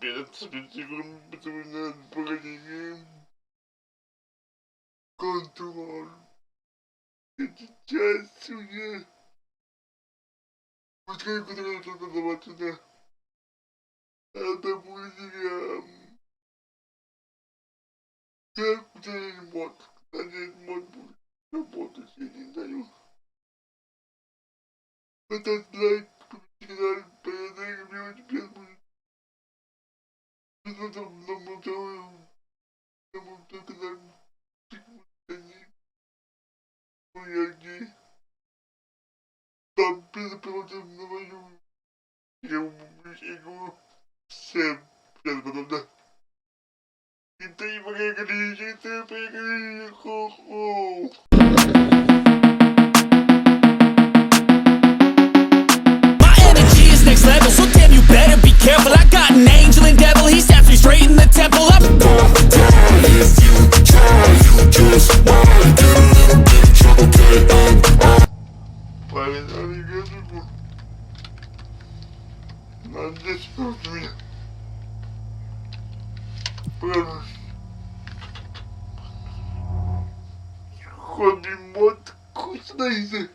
перед собеседником позволяет проводить контроль. Это часть уже. Пускай контроль что-то давать сюда. Это будет как ударить мод. Надеюсь, мод будет работать, я не знаю. Этот лайк, комментарий, появления, теперь будет. Что там намотаю, когда там перепротив на мою игру всем потом, да. И ты поиграли, хо-хо. Next level, so damn you better be careful. I got an angel and devil, he snaps me straight in the temple. I'm if you try, you just might get a little bit of trouble, okay? Правильно, гадюку. Надо спать меня. Правильно. Хобби мод вкусный.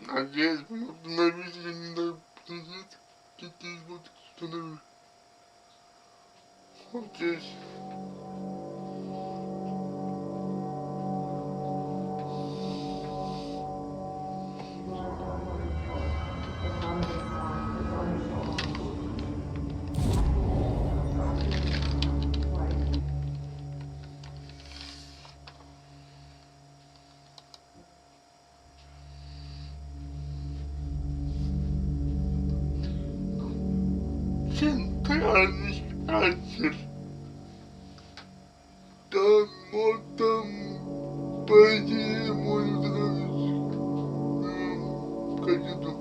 Надеюсь, на видео не надо придет, какие вот установить. Вот здесь. Центральный катер. Там вот там, по идее, можно становиться катедру.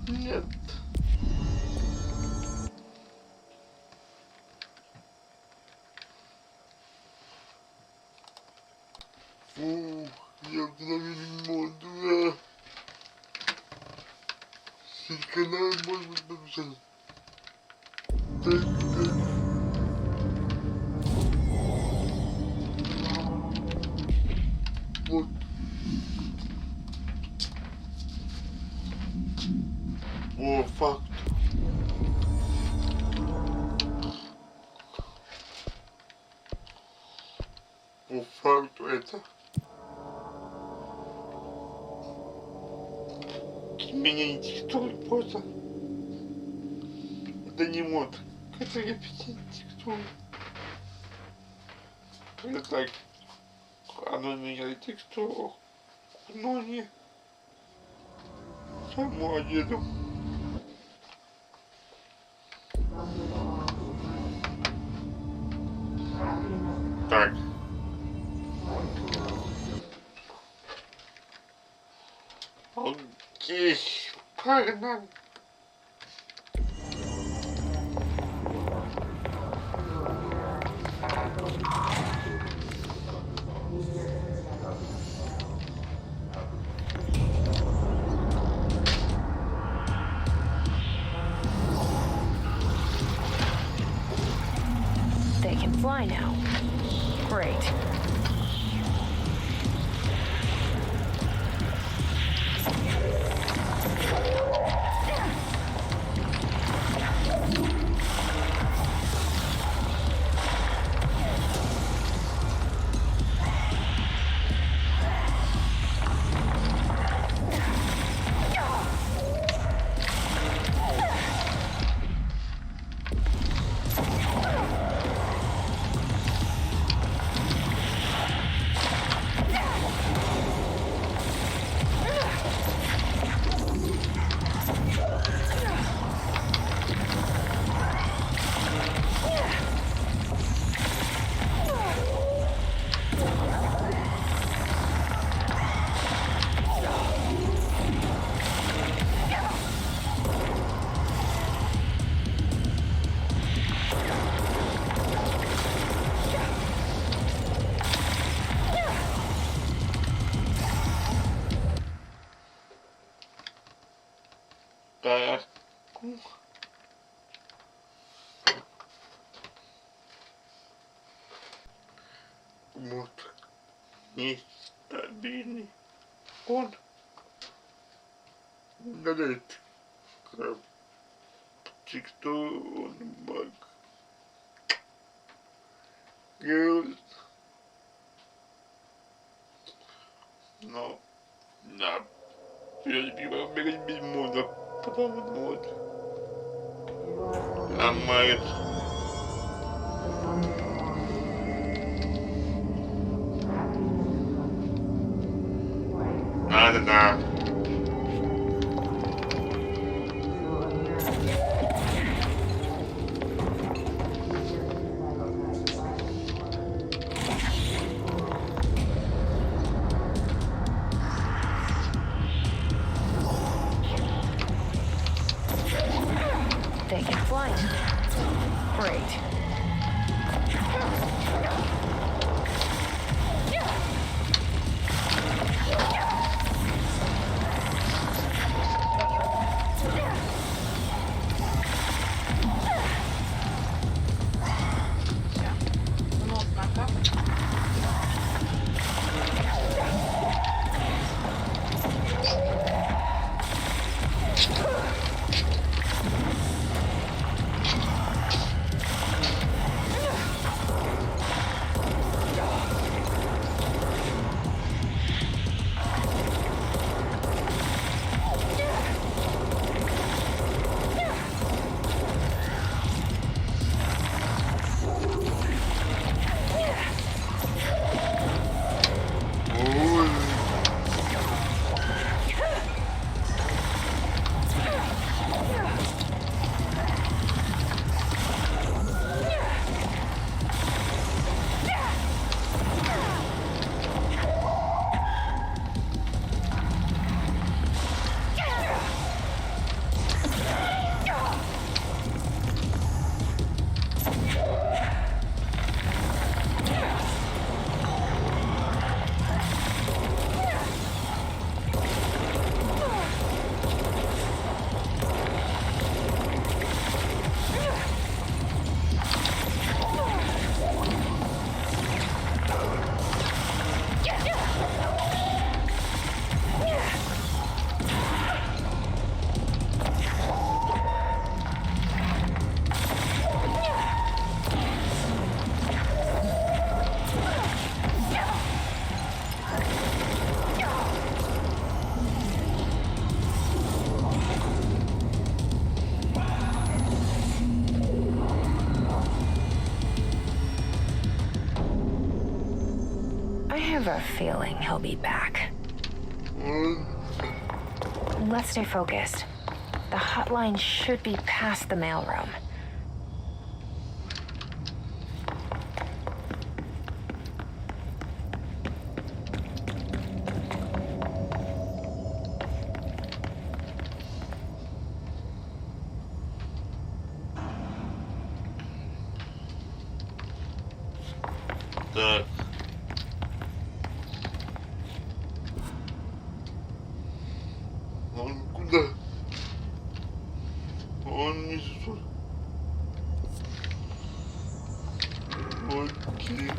Нет. Фу, я установил мод, канал может быть написано. Вот. О, факт. По факту это изменение текстуры просто. Это не мод, это репетиция текстуры. Это так, оно меняет текстуру, но не саму одежду. Так. Окей, погнали. They can fly now. Great. вот нестабильный. Он гадает, как он баг. Говорит. Но да, бегать без мозга, потому вот ломает. Да. They can fly now. Great. I have a feeling he'll be back. Let's stay focused. The hotline should be past the mailroom. Так. Он куда? Он не сюда. Окей.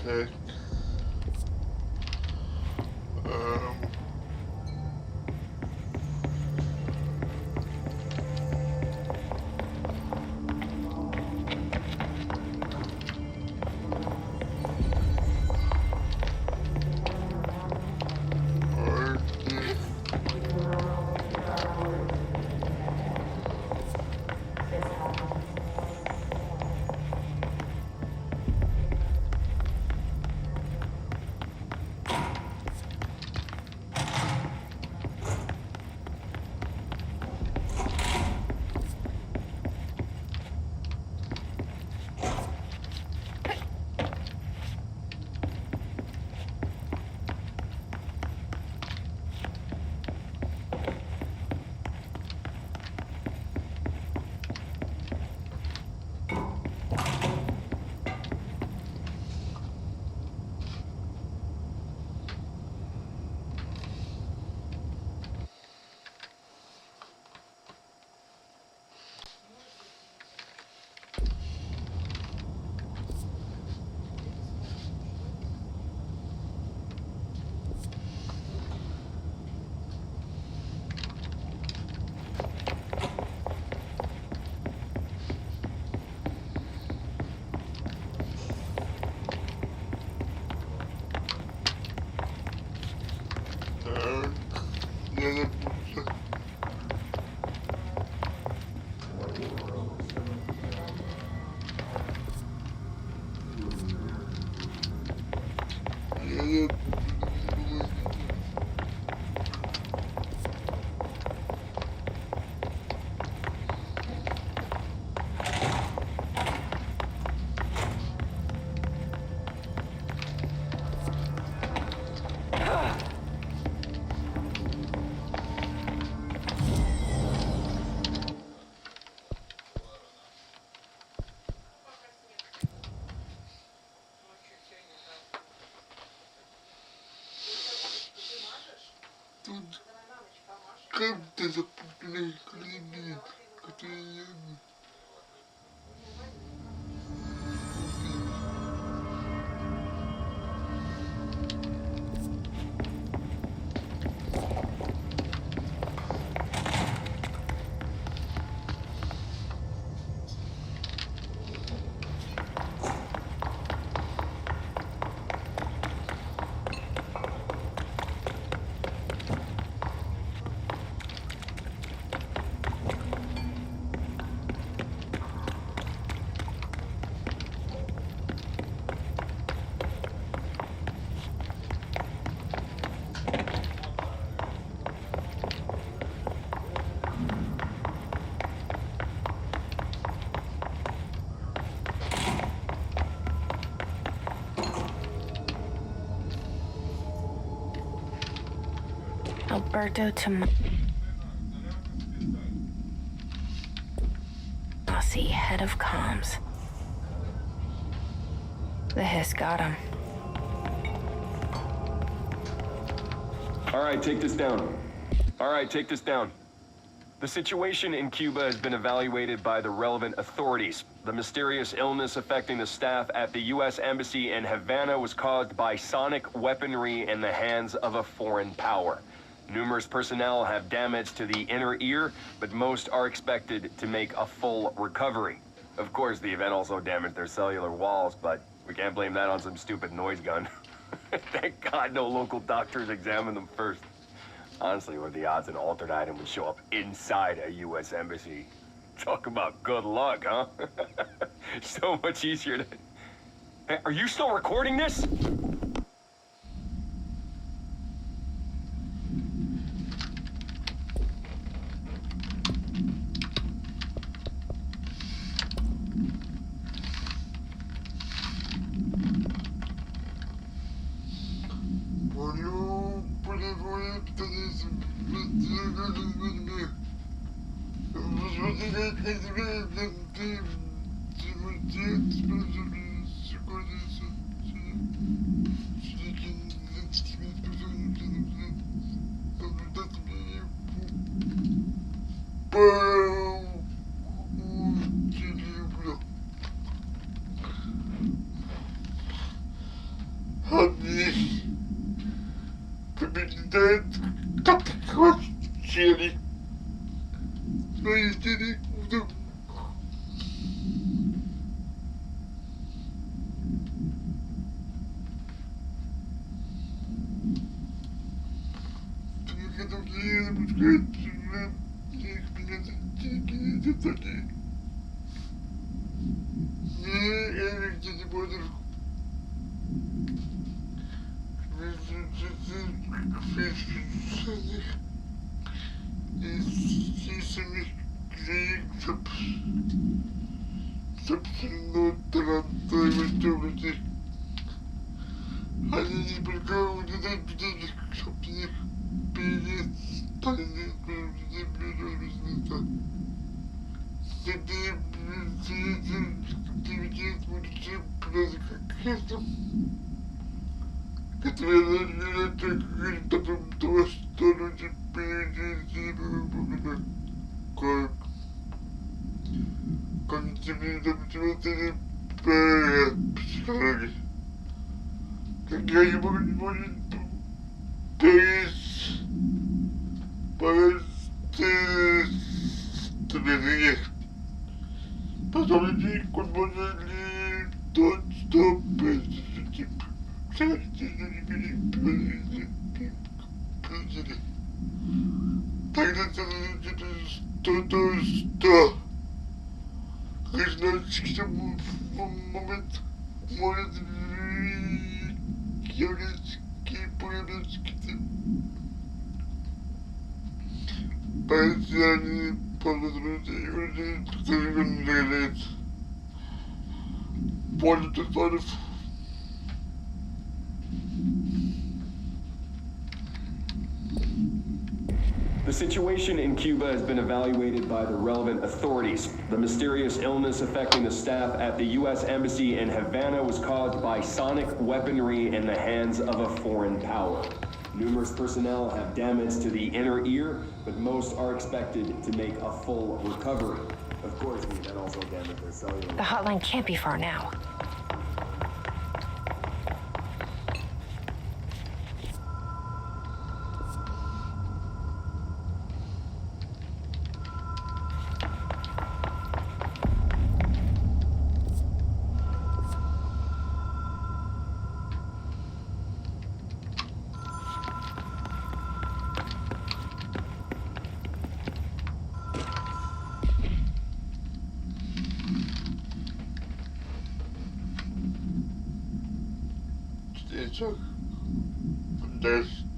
Так. Тут как-то запутанный кредит, который я... Alberto Tomasi, head of comms. The hiss got him. All right, take this down. All right, take this down. The situation in Cuba has been evaluated by the relevant authorities. The mysterious illness affecting the staff at the U.S. Embassy in Havana was caused by sonic weaponry in the hands of a foreign power. Numerous personnel have damage to the inner ear, but most are expected to make a full recovery. Of course, the event also damaged their cellular walls, but we can't blame that on some stupid noise gun. Thank God no local doctors examined them first. Honestly, what are the odds an altered item would show up inside a U.S. embassy? Talk about good luck, huh? So much easier to... Hey, are you still recording this? Они побеждают, как хотели. Свои денег вдруг. Только другие запускают их меня деньги идут они. Я нигде не буду. И самих клиентов собственно трансформируют. Они не только удержать денег, чтобы не перестали бизнеса. Среди активитет будущее просто как это. Которые говорят о том, что люди пережили, как тебе допустим, психологи. Когда я буду страны. Потом люди, куда ли тот, что типа. Тогда что? Гражданский момент может являться политическим. Поэтому полностью кто не является политиков. The situation in Cuba has been evaluated by the relevant authorities. The mysterious illness affecting the staff at the U.S. Embassy in Havana was caused by sonic weaponry in the hands of a foreign power. Numerous personnel have damage to the inner ear, but most are expected to make a full recovery. Of course, that also damaged their cellular... The hotline can't be far now.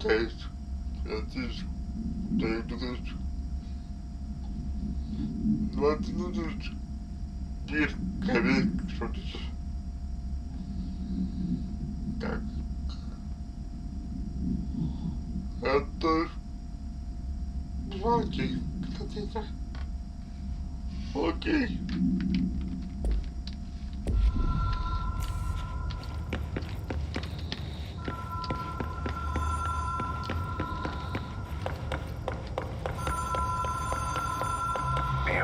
Предстоит, отец, директора 20 минут, коррект, что-то. Так. Это 20, кстати. Окей.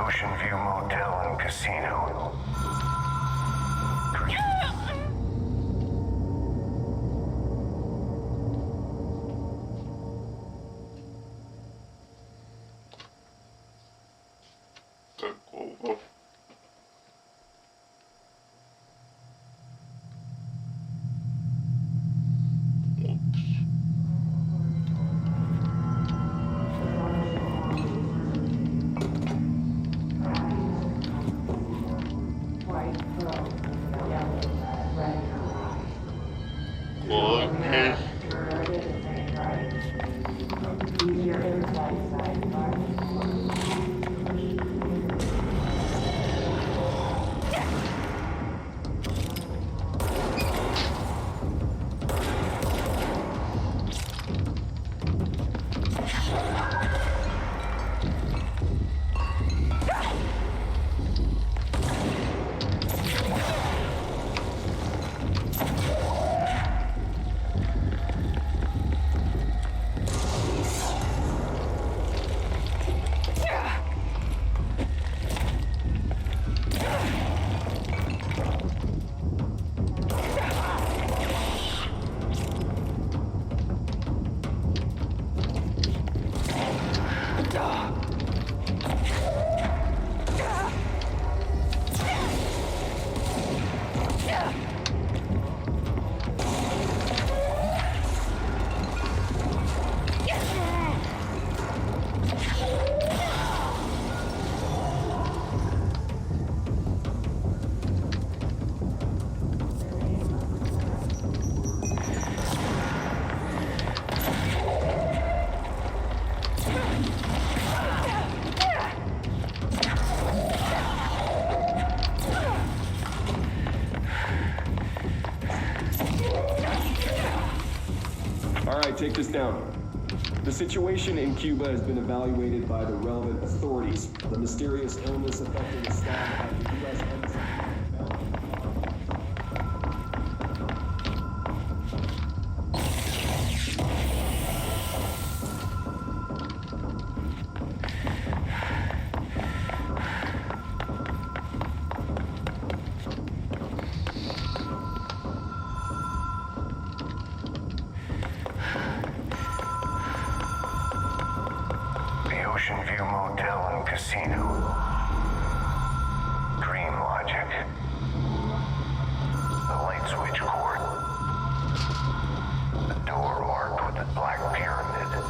Ocean View Motel and Casino. Такого. Take this down. The situation in Cuba has been evaluated by the relevant authorities. The mysterious illness affecting the staff at the U.S. Embassy. Ocean View Motel and Casino. Dream logic. The light switch cord. The door marked with the black pyramid.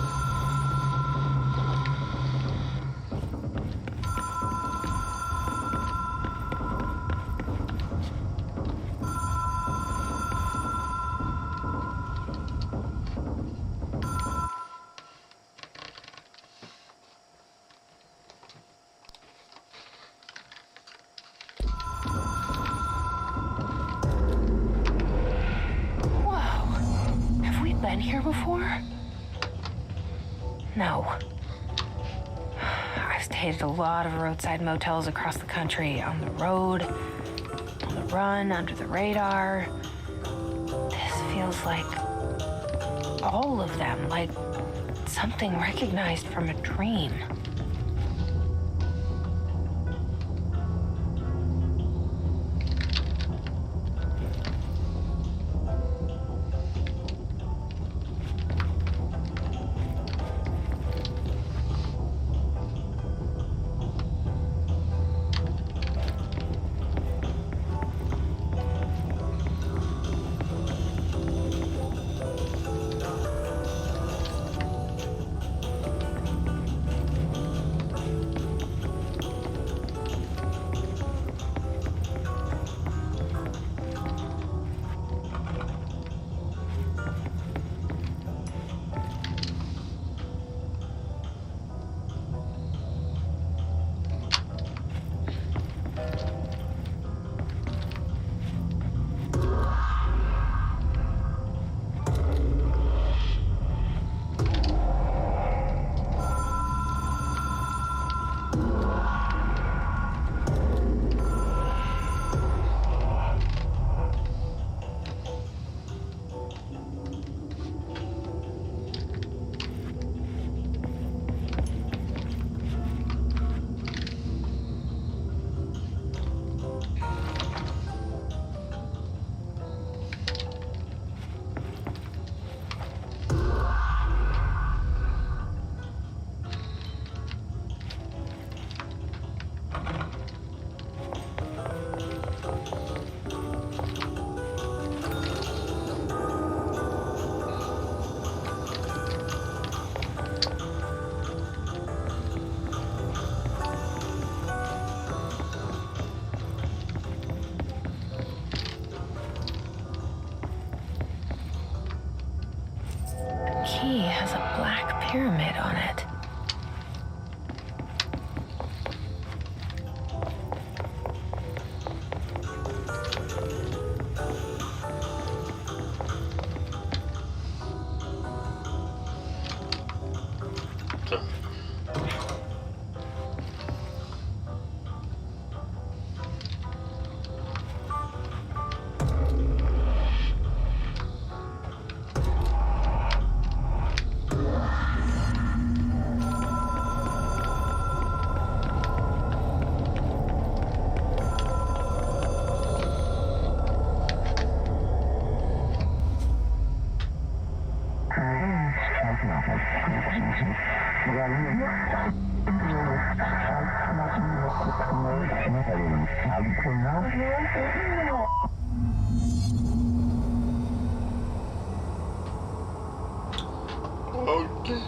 Been here before? No. I've stayed at a lot of roadside motels across the country, on the road, on the run, under the radar. This feels like all of them, like something recognized from a dream. Key has a black pyramid on it. Так. Окей.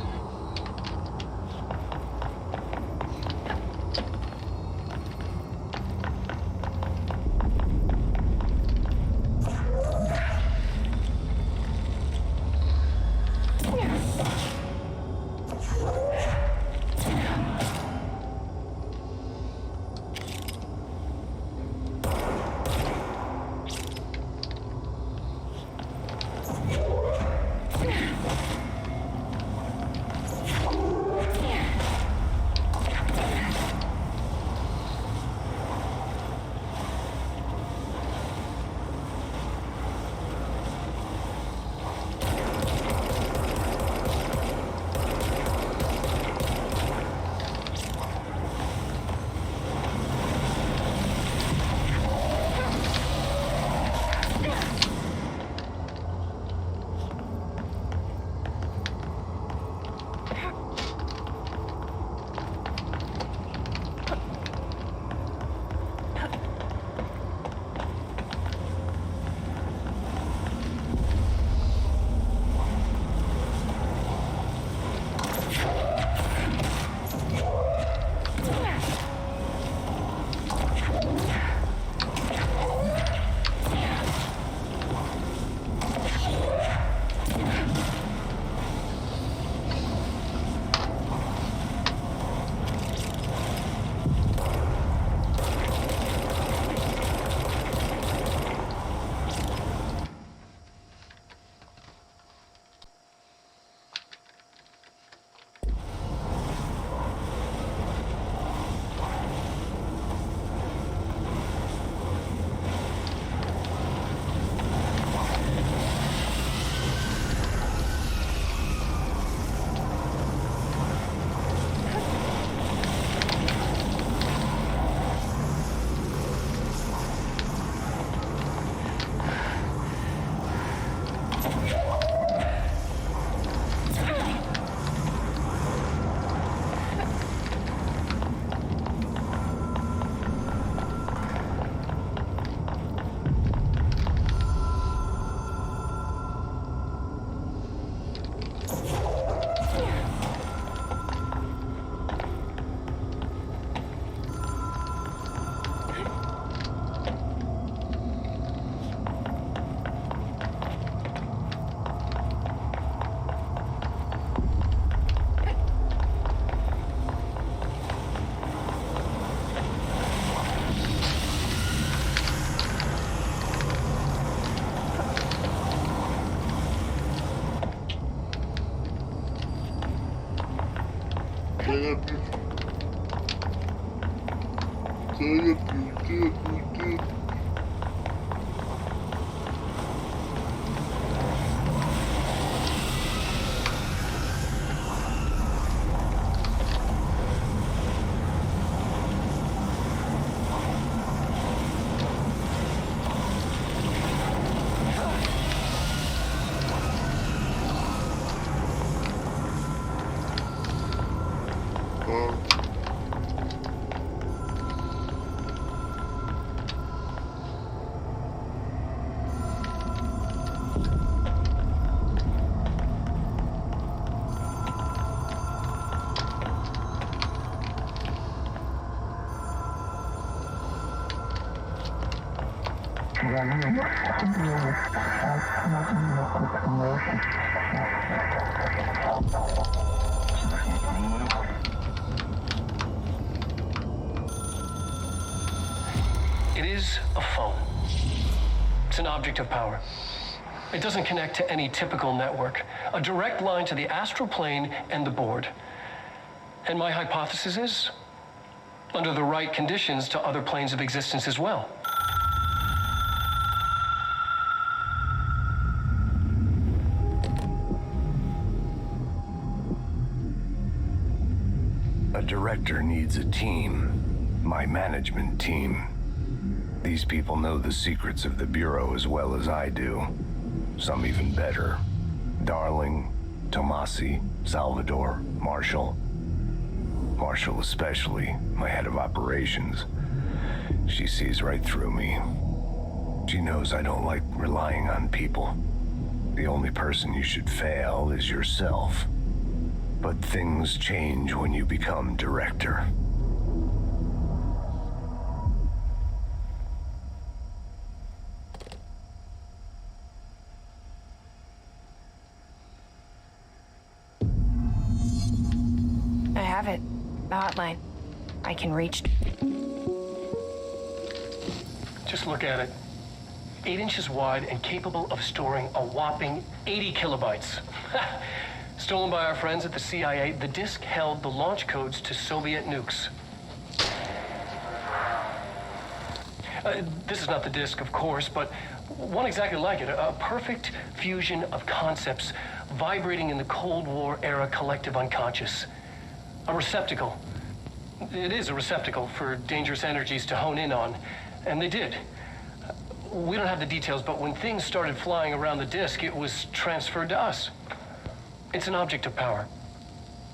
It is a phone. It's an object of power. It doesn't connect to any typical network. A direct line to the astral plane and the board. And my hypothesis is, under the right conditions, to other planes of existence as well. A director needs a team, my management team. These people know the secrets of the Bureau as well as I do. Some even better. Darling, Tomasi, Salvador, Marshall. Marshall especially, my head of operations. She sees right through me. She knows I don't like relying on people. The only person you should fail is yourself. But things change when you become director. I have it. The hotline. I can reach. Just look at it. 8 inches wide and capable of storing a whopping 80 kilobytes. Stolen by our friends at the CIA, the disk held the launch codes to Soviet nukes. This is not the disk, of course, but one exactly like it. A perfect fusion of concepts vibrating in the Cold War era collective unconscious. A receptacle. It is a receptacle for dangerous energies to hone in on, and they did. We don't have the details, but when things started flying around the disk, it was transferred to us. It's an object of power.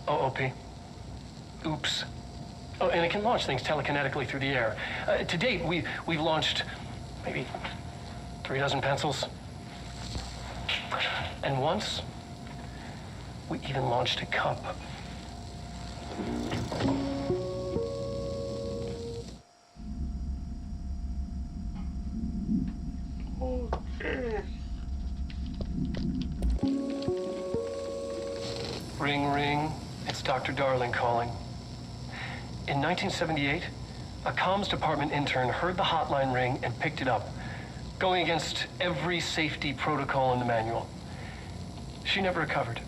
OOP. Oops. Oh, and it can launch things telekinetically through the air. To date, we've launched maybe 3 dozen pencils. And once, we even launched a cup. Okay. Ring, ring. It's Dr. Darling calling. In 1978, a comms department intern heard the hotline ring and picked it up, going against every safety protocol in the manual. She never recovered,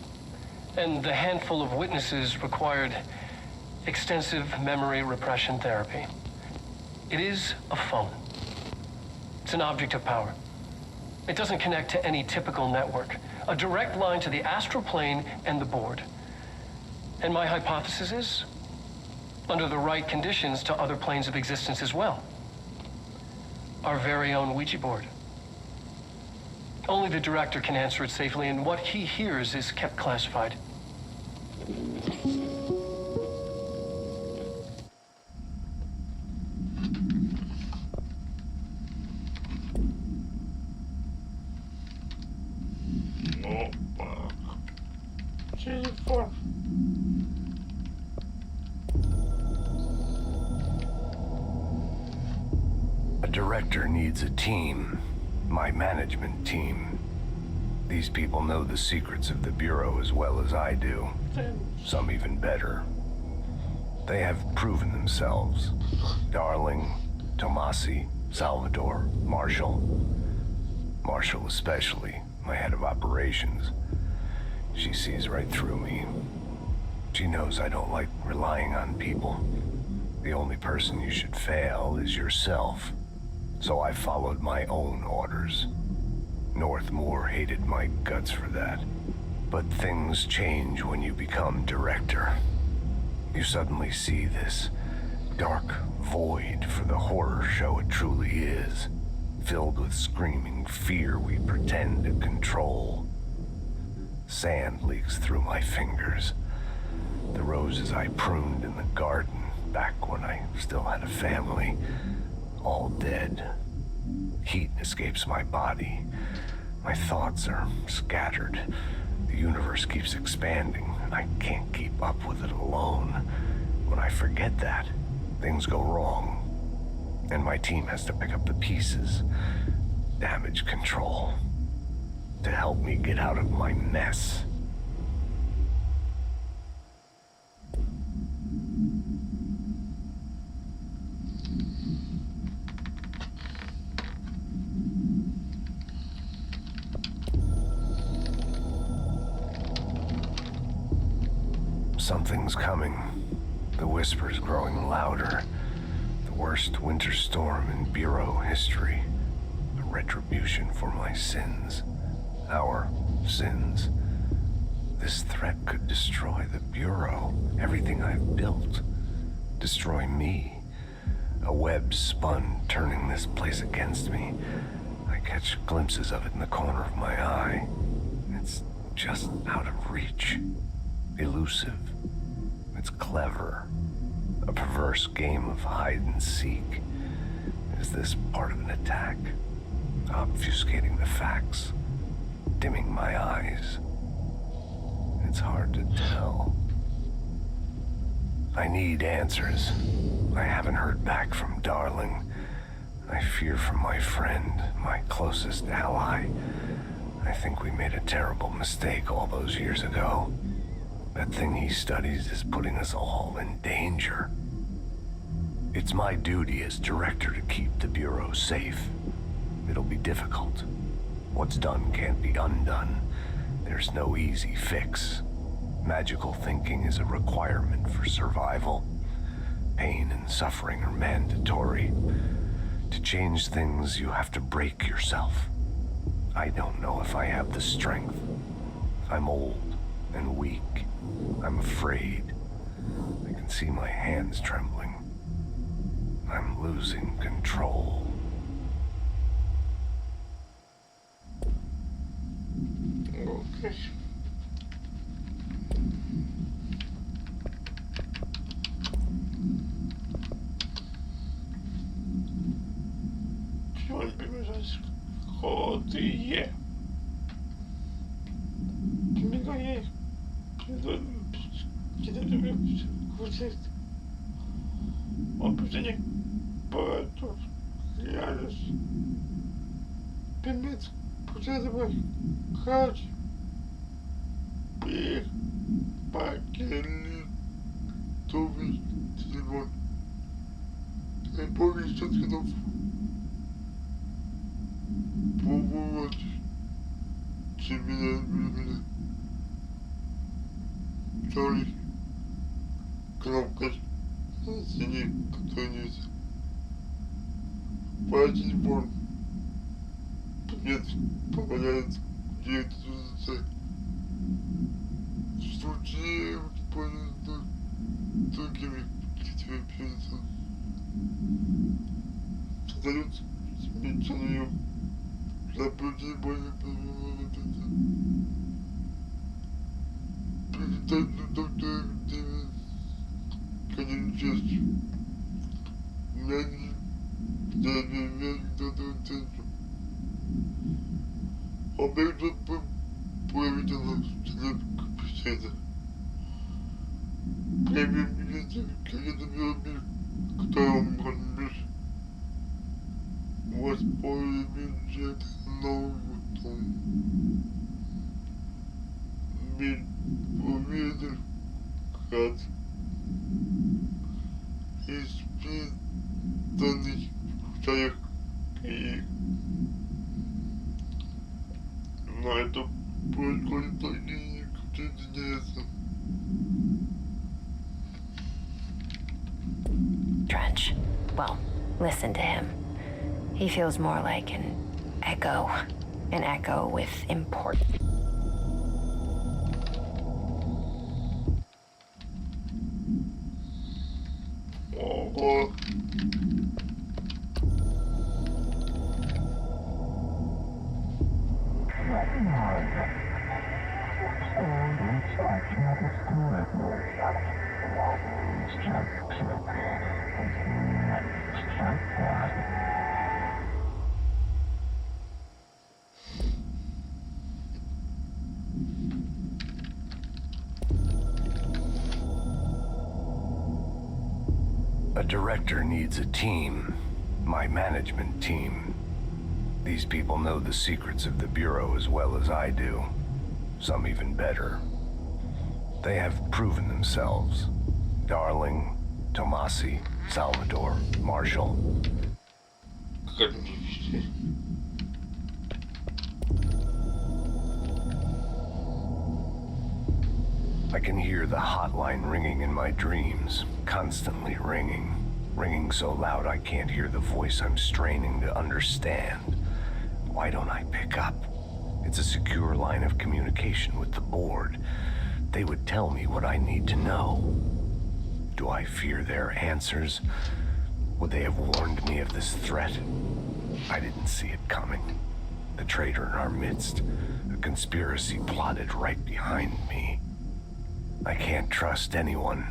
and the handful of witnesses required extensive memory repression therapy. It is a phone. It's an object of power. It doesn't connect to any typical network. A direct line to the astral plane and the board. And my hypothesis is, under the right conditions, to other planes of existence as well. Our very own Ouija board. Only the director can answer it safely, and what he hears is kept classified. Opa. Телефон. A director needs a team, my management team. These people know the secrets of the Bureau as well as I do. Some even better. They have proven themselves. Darling, Tomasi, Salvador, Marshall. Marshall especially, my head of operations. She sees right through me. She knows I don't like relying on people. The only person you should fail is yourself. So I followed my own orders. Northmore hated my guts for that. But things change when you become director. You suddenly see this dark void for the horror show it truly is, filled with screaming fear we pretend to control. Sand leaks through my fingers. The roses I pruned in the garden back when I still had a family, all dead. Heat escapes my body. My thoughts are scattered. The universe keeps expanding. I can't keep up with it alone. When I forget that, things go wrong. And my team has to pick up the pieces. Damage control. To help me get out of my mess. Something's coming. The whispers growing louder. The worst winter storm in Bureau history. A retribution for my sins. Our sins. This threat could destroy the Bureau, everything I've built. Destroy me. A web spun, turning this place against me. I catch glimpses of it in the corner of my eye. It's just out of reach. Elusive. It's clever. A perverse game of hide and seek. Is this part of an attack? Obfuscating the facts. Dimming my eyes. It's hard to tell. I need answers. I haven't heard back from Darling. I fear for my friend, my closest ally. I think we made a terrible mistake all those years ago. That thing he studies is putting us all in danger. It's my duty as director to keep the Bureau safe. It'll be difficult. What's done can't be undone. There's no easy fix. Magical thinking is a requirement for survival. Pain and suffering are mandatory. To change things, you have to break yourself. I don't know if I have the strength. I'm old and weak. I'm afraid. I can see my hands trembling. I'm losing control. Okay. Сегодня бежать ходые. Мигай. Включает. Определение. Поэтому реальность. Пимец. Включает мой хач. Покели. Тоби. Телефон. Я помню, что ты готов. Побывать. Тебя. Sorry. Кнопка. Синий кто-нибудь. По телефону. Нет, помогает где-то в случае другими тебе перед создают смеченную заблуди более передать доктора конец часть. Я доктора Трэнча. Объект появится секреты. Приветствие, какие-то которым конец. Появления новые. Мир увидел, как испытанный человек и но это происходит такие интересно. Trench. Well, listen to him. He feels more like an echo with importance. Ого. A director needs a team, my management team. These people know the secrets of the Bureau as well as I do, some even better. They have proven themselves. Darling, Tomasi, Salvador, Marshall. I can hear the hotline ringing in my dreams, constantly ringing. Ringing so loud I can't hear the voice I'm straining to understand. Why don't I pick up? It's a secure line of communication with the board. They would tell me what I need to know. Do I fear their answers? Would they have warned me of this threat? I didn't see it coming. The traitor in our midst, a conspiracy plotted right behind me. I can't trust anyone.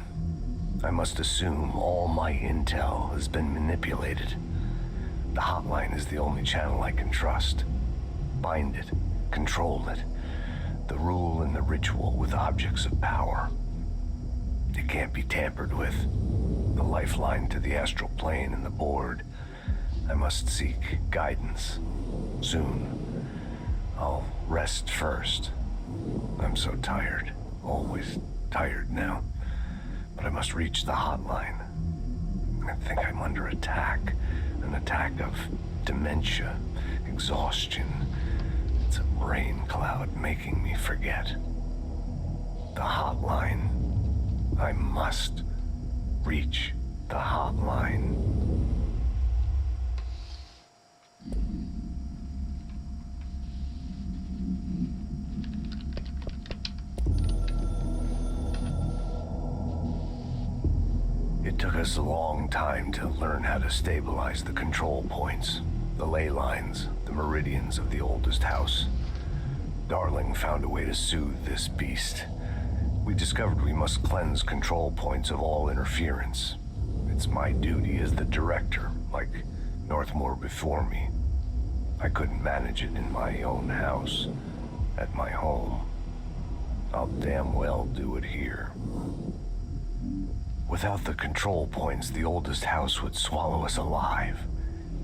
I must assume all my intel has been manipulated. The hotline is the only channel I can trust. Bind it, control it. The rule and the ritual with objects of power. It can't be tampered with. The lifeline to the astral plane and the board. I must seek guidance. Soon. I'll rest first. I'm so tired. Always tired now. But I must reach the hotline. I think I'm under attack. An attack of dementia, exhaustion. It's a brain cloud making me forget. The hotline. I must reach the hotline. It took us a long time to learn how to stabilize the control points, the ley lines, the meridians of the oldest house. Darling found a way to soothe this beast. We discovered we must cleanse control points of all interference. It's my duty as the director, like Northmore before me. I couldn't manage it in my own house, at my home. I'll damn well do it here. Without the control points, the oldest house would swallow us alive.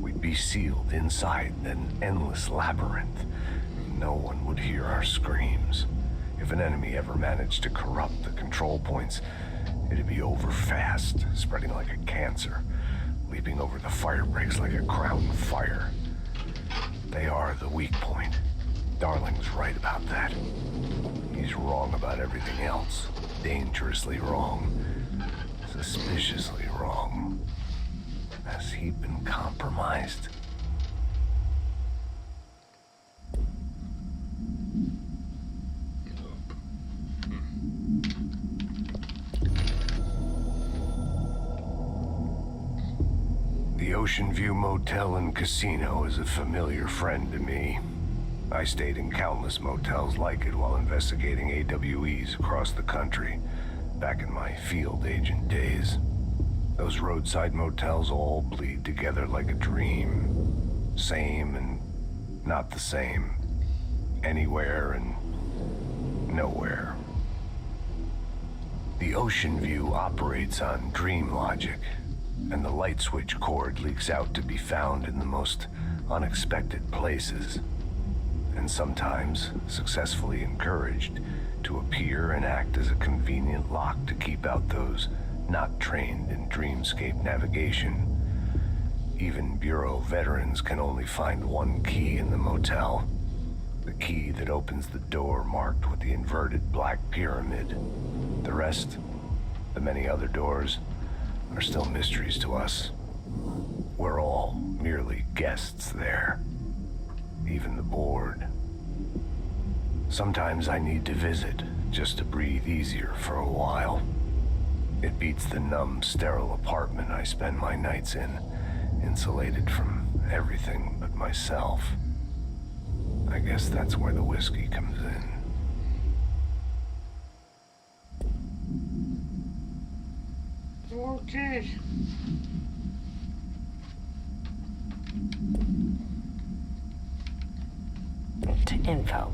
We'd be sealed inside an endless labyrinth. No one would hear our screams. If an enemy ever managed to corrupt the control points, it'd be over fast, spreading like a cancer, leaping over the fire breaks like a crown fire. They are the weak point. Darling's right about that. He's wrong about everything else. Dangerously wrong. Suspiciously wrong. Has he been compromised? The Ocean View Motel and Casino is a familiar friend to me. I stayed in countless motels like it while investigating AWEs across the country, back in my field agent days. Those roadside motels all bleed together like a dream. Same and not the same. Anywhere and nowhere. The Ocean View operates on dream logic, and the light switch cord leaks out to be found in the most unexpected places, and sometimes successfully encouraged to appear and act as a convenient lock to keep out those not trained in dreamscape navigation. Even Bureau veterans can only find one key in the motel. The key that opens the door marked with the inverted black pyramid. The rest, the many other doors, are still mysteries to us. We're all merely guests there. Even the board. Sometimes I need to visit, just to breathe easier for a while. It beats the numb, sterile apartment I spend my nights in, insulated from everything but myself. I guess that's where the whiskey comes in. Okay. To info.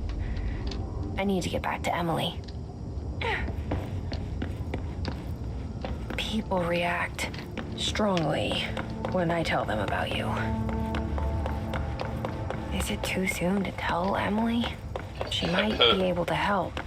I need to get back to Emily. People react strongly when I tell them about you. Is it too soon to tell Emily? She might be able to help.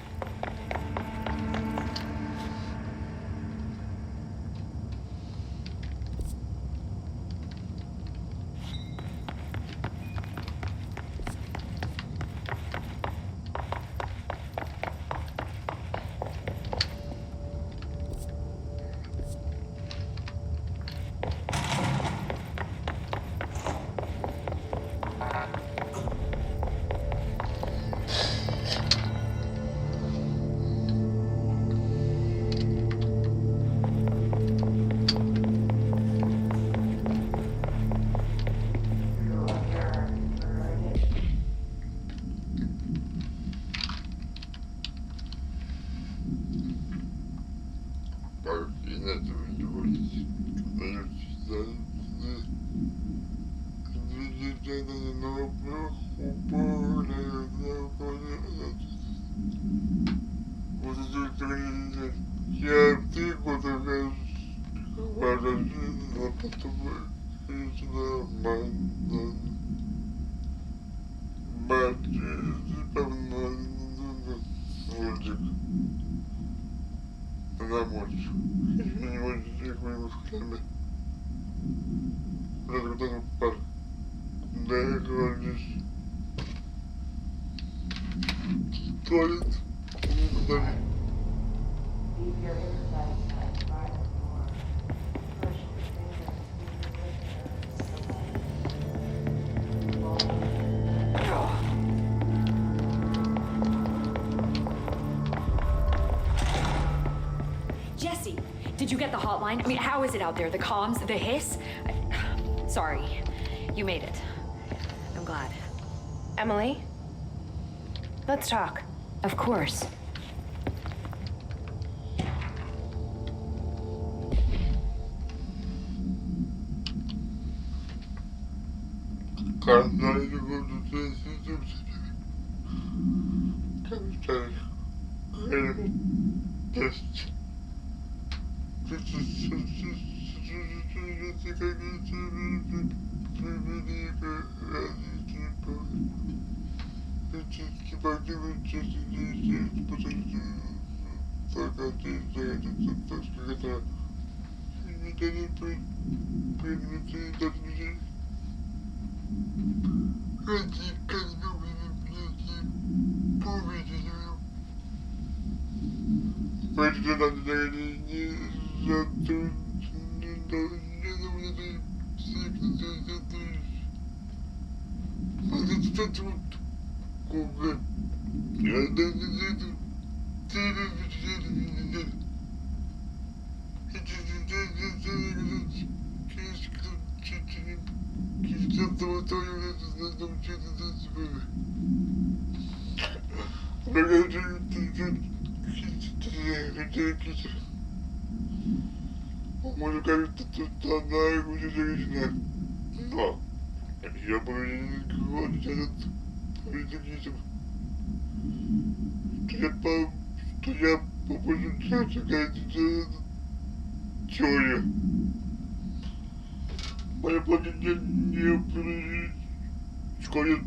этого не говорить. Когда читаю, на вопрос управляют. Вот это я 3 года говорю, а потом это нормально. Мать, мультик. Она мультик. Не может их выпусками. Когда пар. Да, я говорю. Конец. Узнать. Jesse, did you get the hotline? I mean, how is it out there? The comms, the hiss? Sorry, you made it. I'm glad. Emily? Let's talk. Of course. Когда я буду сидеть, комментарий, тест. Может, кажется, тут одна и будет женщина. Но я повинен говорить этот поведенчеством. Что я попаду часто какая-то теория. Моя планета не происходит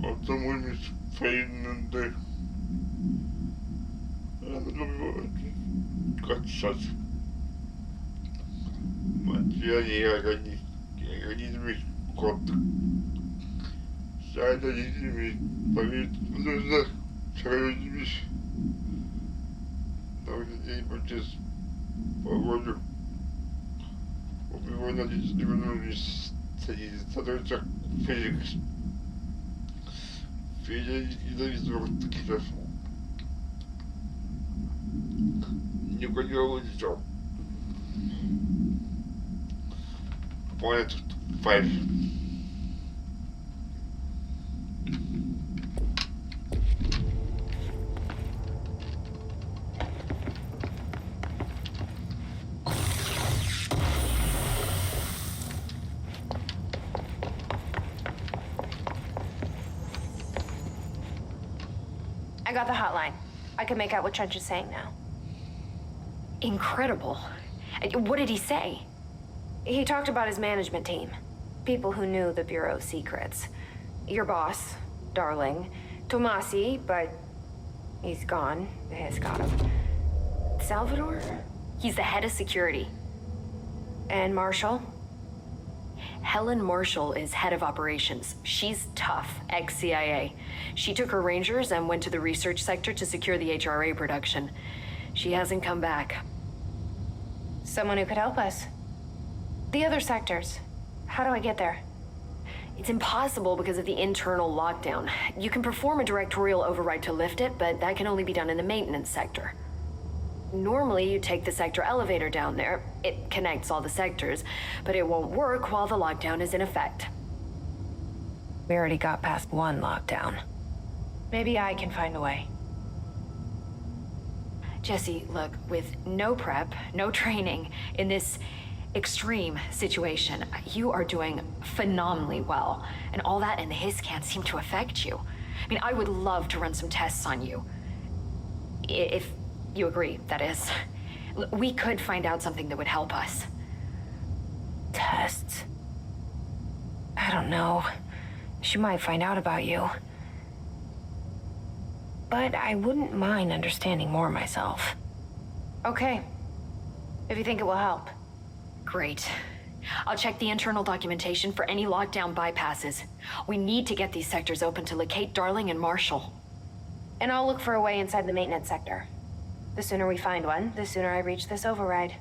от самой мисс Фейден. Как сейчас. Материальный организм кот. Сайт организм поверить сохранить. Новый день процесс погоду. Убивая надеюсь, становится физикс. Федя ненавидит вот таких. Никого не взял. Point 5. I got the hotline. I can make out what Trent is saying now. Incredible. What did he say? He talked about his management team. People who knew the Bureau's secrets. Your boss, Darling. Tomasi, but he's gone. The hiss got him. Salvador? He's the head of security. And Marshall? Helen Marshall is head of operations. She's tough, ex-CIA. She took her Rangers and went to the research sector to secure the HRA production. She hasn't come back. Someone who could help us. The other sectors. How do I get there? It's impossible because of the internal lockdown. You can perform a directorial override to lift it, but that can only be done in the maintenance sector. Normally, you take the sector elevator down there. It connects all the sectors, but it won't work while the lockdown is in effect. We already got past one lockdown. Maybe I can find a way. Jesse, look, with no prep, no training, in this extreme situation, you are doing phenomenally well. And all that and the hiss can't seem to affect you. I mean, I would love to run some tests on you. If you agree, that is. We could find out something that would help us. Tests? I don't know. She might find out about you. But I wouldn't mind understanding more myself. Okay. If you think it will help. Great. I'll check the internal documentation for any lockdown bypasses. We need to get these sectors open to locate Darling and Marshall. And I'll look for a way inside the maintenance sector. The sooner we find one, the sooner I reach this override.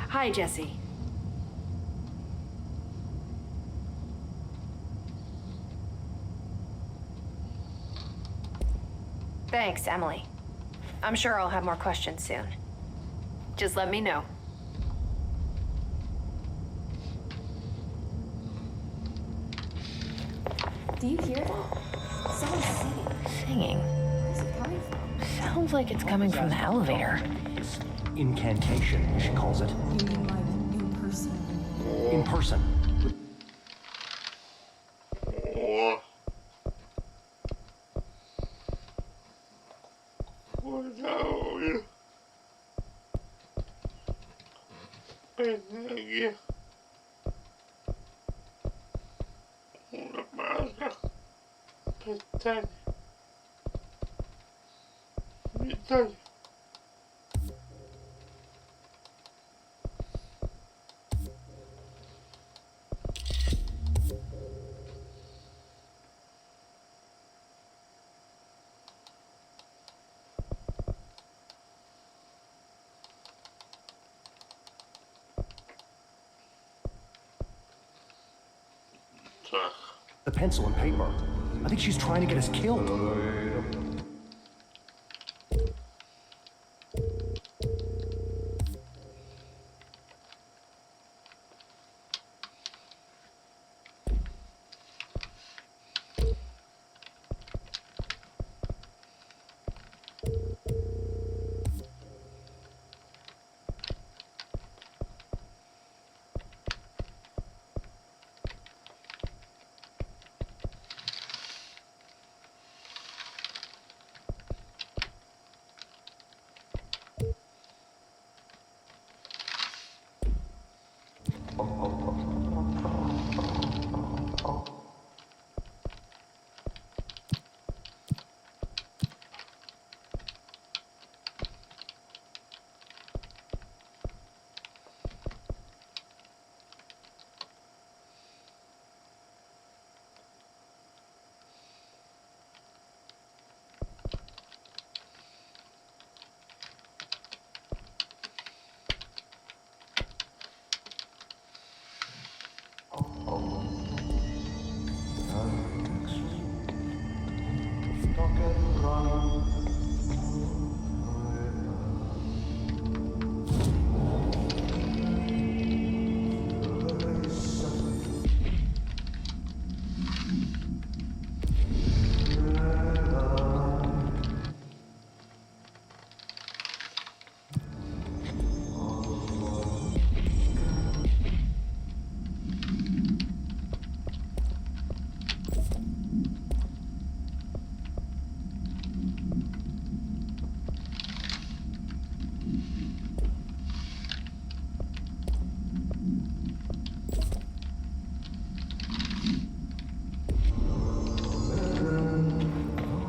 Hi, Jesse. Thanks, Emily. I'm sure I'll have more questions soon. Just let me know. Do you hear that? Someone's singing. Singing? Where's it coming from? Sounds like it's coming from the elevator. Incantation, she calls it. You mean like in person? In person. The pencil and paper. I think she's trying to get us killed.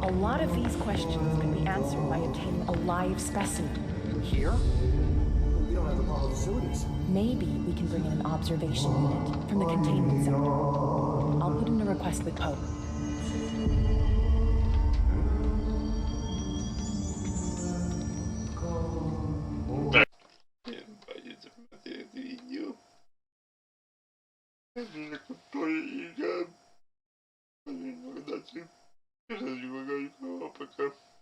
A lot of these questions can be answered by obtaining a live specimen. Here? We don't have the proper facilities. Maybe we can bring in an observation unit from the containment center. I'll put in a request with Pope. Пока.